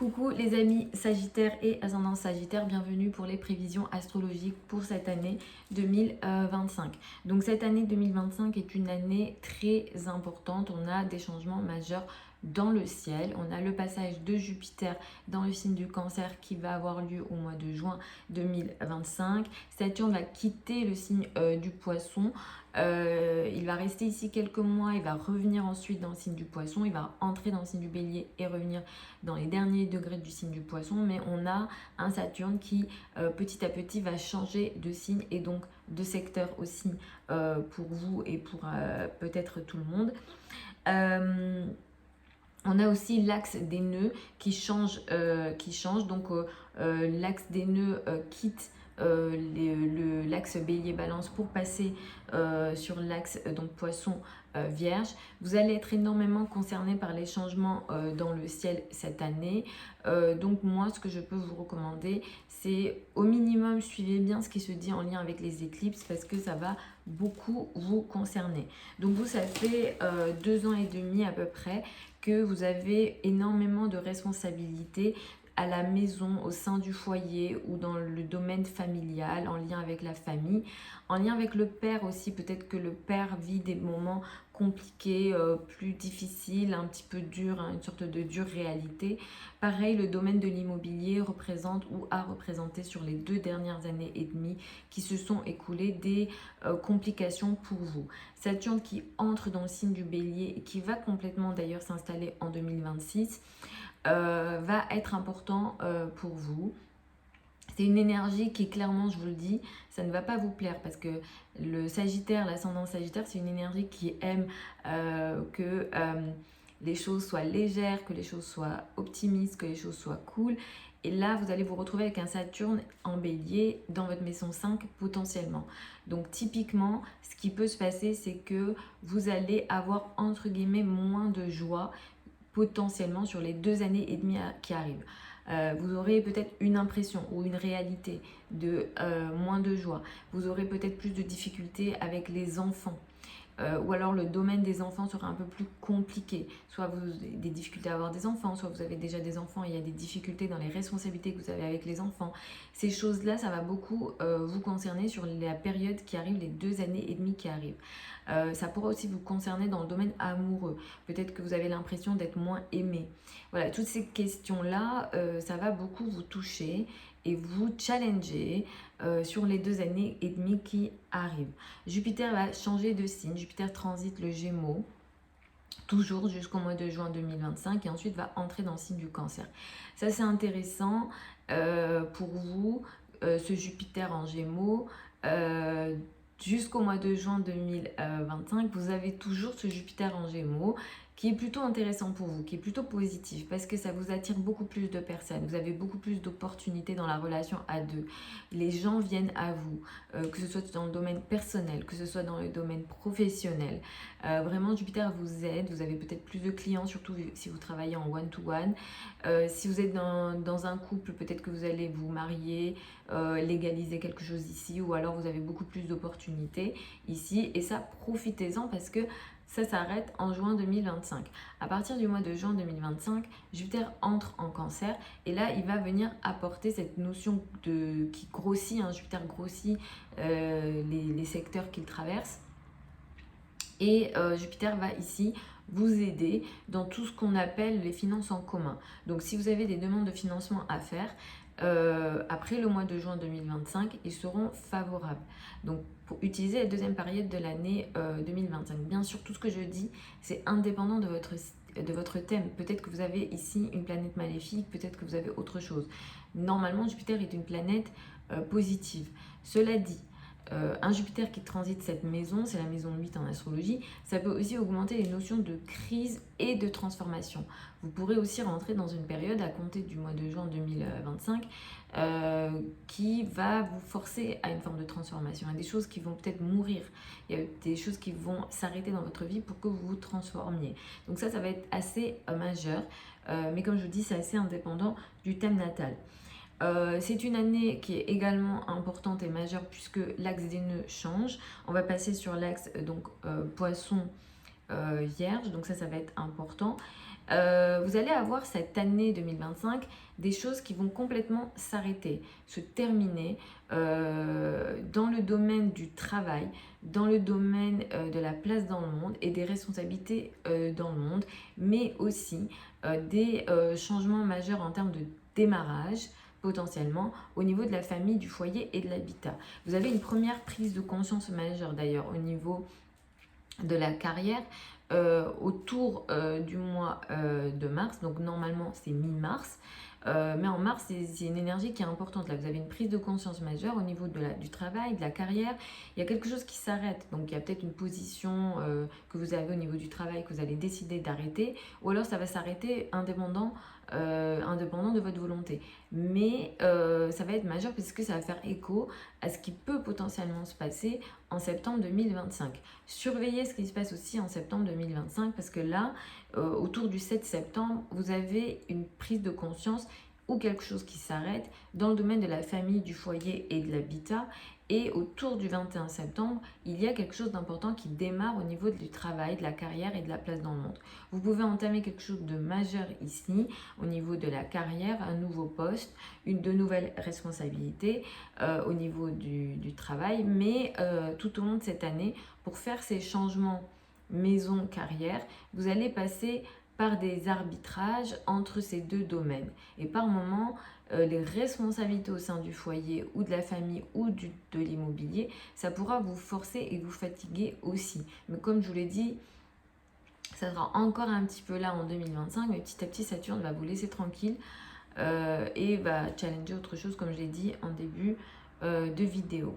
Coucou les amis Sagittaire et ascendant Sagittaire, bienvenue pour les prévisions astrologiques pour cette année 2025. Donc cette année 2025 est une année très importante, on a des changements majeurs dans le ciel. On a le passage de Jupiter dans le signe du Cancer qui va avoir lieu au mois de juin 2025. Saturne va quitter le signe du Poisson. Il va rester ici quelques mois, il va revenir ensuite dans le signe du Poisson, il va entrer dans le signe du Bélier et revenir dans les derniers degrés du signe du Poisson. Mais on a un Saturne qui petit à petit va changer de signe et donc de secteur aussi pour vous et pour peut-être tout le monde. On a aussi l'axe des nœuds qui change. Donc l'axe des nœuds quitte l'axe bélier-balance pour passer sur l'axe donc poisson-vierge. Vous allez être énormément concerné par les changements dans le ciel cette année. Donc moi, ce que je peux vous recommander, c'est au minimum suivez bien ce qui se dit en lien avec les éclipses parce que ça va beaucoup vous concerner. Donc vous, ça fait 2 ans et demi à peu près que vous avez énormément de responsabilités à la maison, au sein du foyer ou dans le domaine familial, en lien avec la famille, en lien avec le père aussi. Peut-être que le père vit des moments compliqués, plus difficiles, un petit peu durs, hein, une sorte de dure réalité. Pareil, le domaine de l'immobilier représente ou a représenté sur les 2 dernières années et demie qui se sont écoulées des complications pour vous. Saturne qui entre dans le signe du Bélier et qui va complètement d'ailleurs s'installer en 2026 va être important pour vous. C'est une énergie qui clairement, je vous le dis, ça ne va pas vous plaire parce que le Sagittaire, l'ascendant Sagittaire, c'est une énergie qui aime que les choses soient légères, que les choses soient optimistes, que les choses soient cool. Et là, vous allez vous retrouver avec un Saturne en Bélier dans votre maison 5 potentiellement. Donc typiquement, ce qui peut se passer, c'est que vous allez avoir entre guillemets moins de joie potentiellement sur les 2 années et demie qui arrivent. Vous aurez peut-être une impression ou une réalité de moins de joie. Vous aurez peut-être plus de difficultés avec les enfants. Ou alors le domaine des enfants sera un peu plus compliqué. Soit vous avez des difficultés à avoir des enfants, soit vous avez déjà des enfants et il y a des difficultés dans les responsabilités que vous avez avec les enfants. Ces choses-là, ça va beaucoup vous concerner sur la période qui arrive, les 2 années et demie qui arrivent. Ça pourra aussi vous concerner dans le domaine amoureux. Peut-être que vous avez l'impression d'être moins aimé. Voilà, toutes ces questions-là, ça va beaucoup vous toucher et vous challenger sur les 2 années et demie qui arrivent. Jupiter va changer de signe. Jupiter transite le Gémeaux, toujours jusqu'au mois de juin 2025 et ensuite va entrer dans le signe du Cancer. Ça, c'est intéressant pour vous, ce Jupiter en Gémeaux. Jusqu'au mois de juin 2025, vous avez toujours ce Jupiter en Gémeaux qui est plutôt intéressant pour vous, qui est plutôt positif parce que ça vous attire beaucoup plus de personnes. Vous avez beaucoup plus d'opportunités dans la relation à deux. Les gens viennent à vous, que ce soit dans le domaine personnel, que ce soit dans le domaine professionnel. Vraiment, Jupiter vous aide. Vous avez peut-être plus de clients, surtout si vous travaillez en one-to-one. Si vous êtes dans un couple, peut-être que vous allez vous marier, légaliser quelque chose ici ou alors vous avez beaucoup plus d'opportunités ici. Et ça, profitez-en parce que ça s'arrête en juin 2025. À partir du mois de juin 2025, Jupiter entre en Cancer et là, il va venir apporter cette notion qui grossit, hein, Jupiter grossit les secteurs qu'il traverse. Et Jupiter va ici vous aider dans tout ce qu'on appelle les finances en commun. Donc si vous avez des demandes de financement à faire, après le mois de juin 2025, ils seront favorables. Donc pour utiliser la 2e période de l'année 2025. Bien sûr, tout ce que je dis, c'est indépendant de votre thème. Peut-être que vous avez ici une planète maléfique, peut-être que vous avez autre chose. Normalement, Jupiter est une planète positive. Cela dit, un Jupiter qui transite cette maison, c'est la maison 8 en astrologie, ça peut aussi augmenter les notions de crise et de transformation. Vous pourrez aussi rentrer dans une période à compter du mois de juin 2025 qui va vous forcer à une forme de transformation. Il y a des choses qui vont peut-être mourir, il y a des choses qui vont s'arrêter dans votre vie pour que vous vous transformiez. Donc ça va être assez majeur, mais comme je vous dis, c'est assez indépendant du thème natal. C'est une année qui est également importante et majeure puisque l'axe des nœuds change. On va passer sur l'axe poisson vierge, donc ça va être important. Vous allez avoir cette année 2025 des choses qui vont complètement s'arrêter, se terminer dans le domaine du travail, dans le domaine de la place dans le monde et des responsabilités dans le monde, mais aussi des changements majeurs en termes de démarrage potentiellement au niveau de la famille, du foyer et de l'habitat. Vous avez une première prise de conscience majeure d'ailleurs au niveau de la carrière autour du mois de mars, donc normalement c'est mi-mars. Mais en mars, c'est une énergie qui est importante. Là, vous avez une prise de conscience majeure au niveau du travail, de la carrière. Il y a quelque chose qui s'arrête. Donc, il y a peut-être une position que vous avez au niveau du travail que vous allez décider d'arrêter. Ou alors, ça va s'arrêter indépendant de votre volonté. Mais ça va être majeur parce que ça va faire écho à ce qui peut potentiellement se passer en septembre 2025. Surveillez ce qui se passe aussi en septembre 2025 parce que là, autour du 7 septembre, vous avez une prise de conscience ou quelque chose qui s'arrête dans le domaine de la famille, du foyer et de l'habitat. Et autour du 21 septembre, il y a quelque chose d'important qui démarre au niveau du travail, de la carrière et de la place dans le monde. Vous pouvez entamer quelque chose de majeur ici, au niveau de la carrière, un nouveau poste, de nouvelles responsabilités au niveau du travail. Mais tout au long de cette année, pour faire ces changements maison, carrière, vous allez passer par des arbitrages entre ces deux domaines. Et par moments, les responsabilités au sein du foyer ou de la famille ou de l'immobilier, ça pourra vous forcer et vous fatiguer aussi. Mais comme je vous l'ai dit, ça sera encore un petit peu là en 2025, mais petit à petit, Saturne va vous laisser tranquille et va challenger autre chose, comme je l'ai dit en début de vidéo.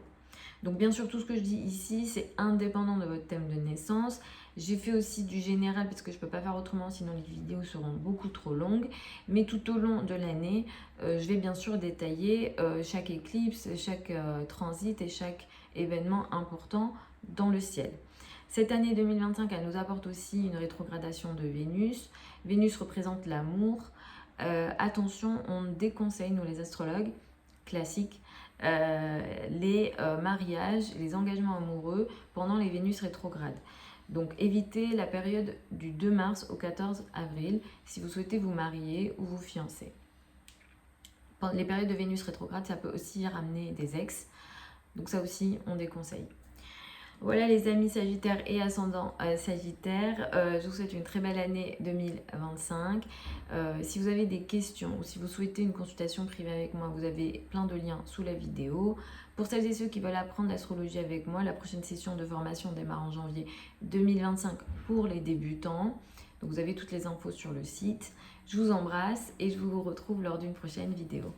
Donc bien sûr, tout ce que je dis ici, c'est indépendant de votre thème de naissance. J'ai fait aussi du général parce que je ne peux pas faire autrement, sinon les vidéos seront beaucoup trop longues. Mais tout au long de l'année, je vais bien sûr détailler chaque éclipse, chaque transit et chaque événement important dans le ciel. Cette année 2025, elle nous apporte aussi une rétrogradation de Vénus. Vénus représente l'amour. Attention, on déconseille, nous les astrologues classiques, les mariages, les engagements amoureux pendant les Vénus rétrogrades. Donc évitez la période du 2 mars au 14 avril si vous souhaitez vous marier ou vous fiancer. Les périodes de Vénus rétrograde, ça peut aussi ramener des ex. Donc ça aussi, on déconseille. Voilà les amis Sagittaires et ascendant Sagittaire, je vous souhaite une très belle année 2025. Si vous avez des questions ou si vous souhaitez une consultation privée avec moi, vous avez plein de liens sous la vidéo. Pour celles et ceux qui veulent apprendre l'astrologie avec moi, la prochaine session de formation démarre en janvier 2025 pour les débutants. Donc vous avez toutes les infos sur le site. Je vous embrasse et je vous retrouve lors d'une prochaine vidéo.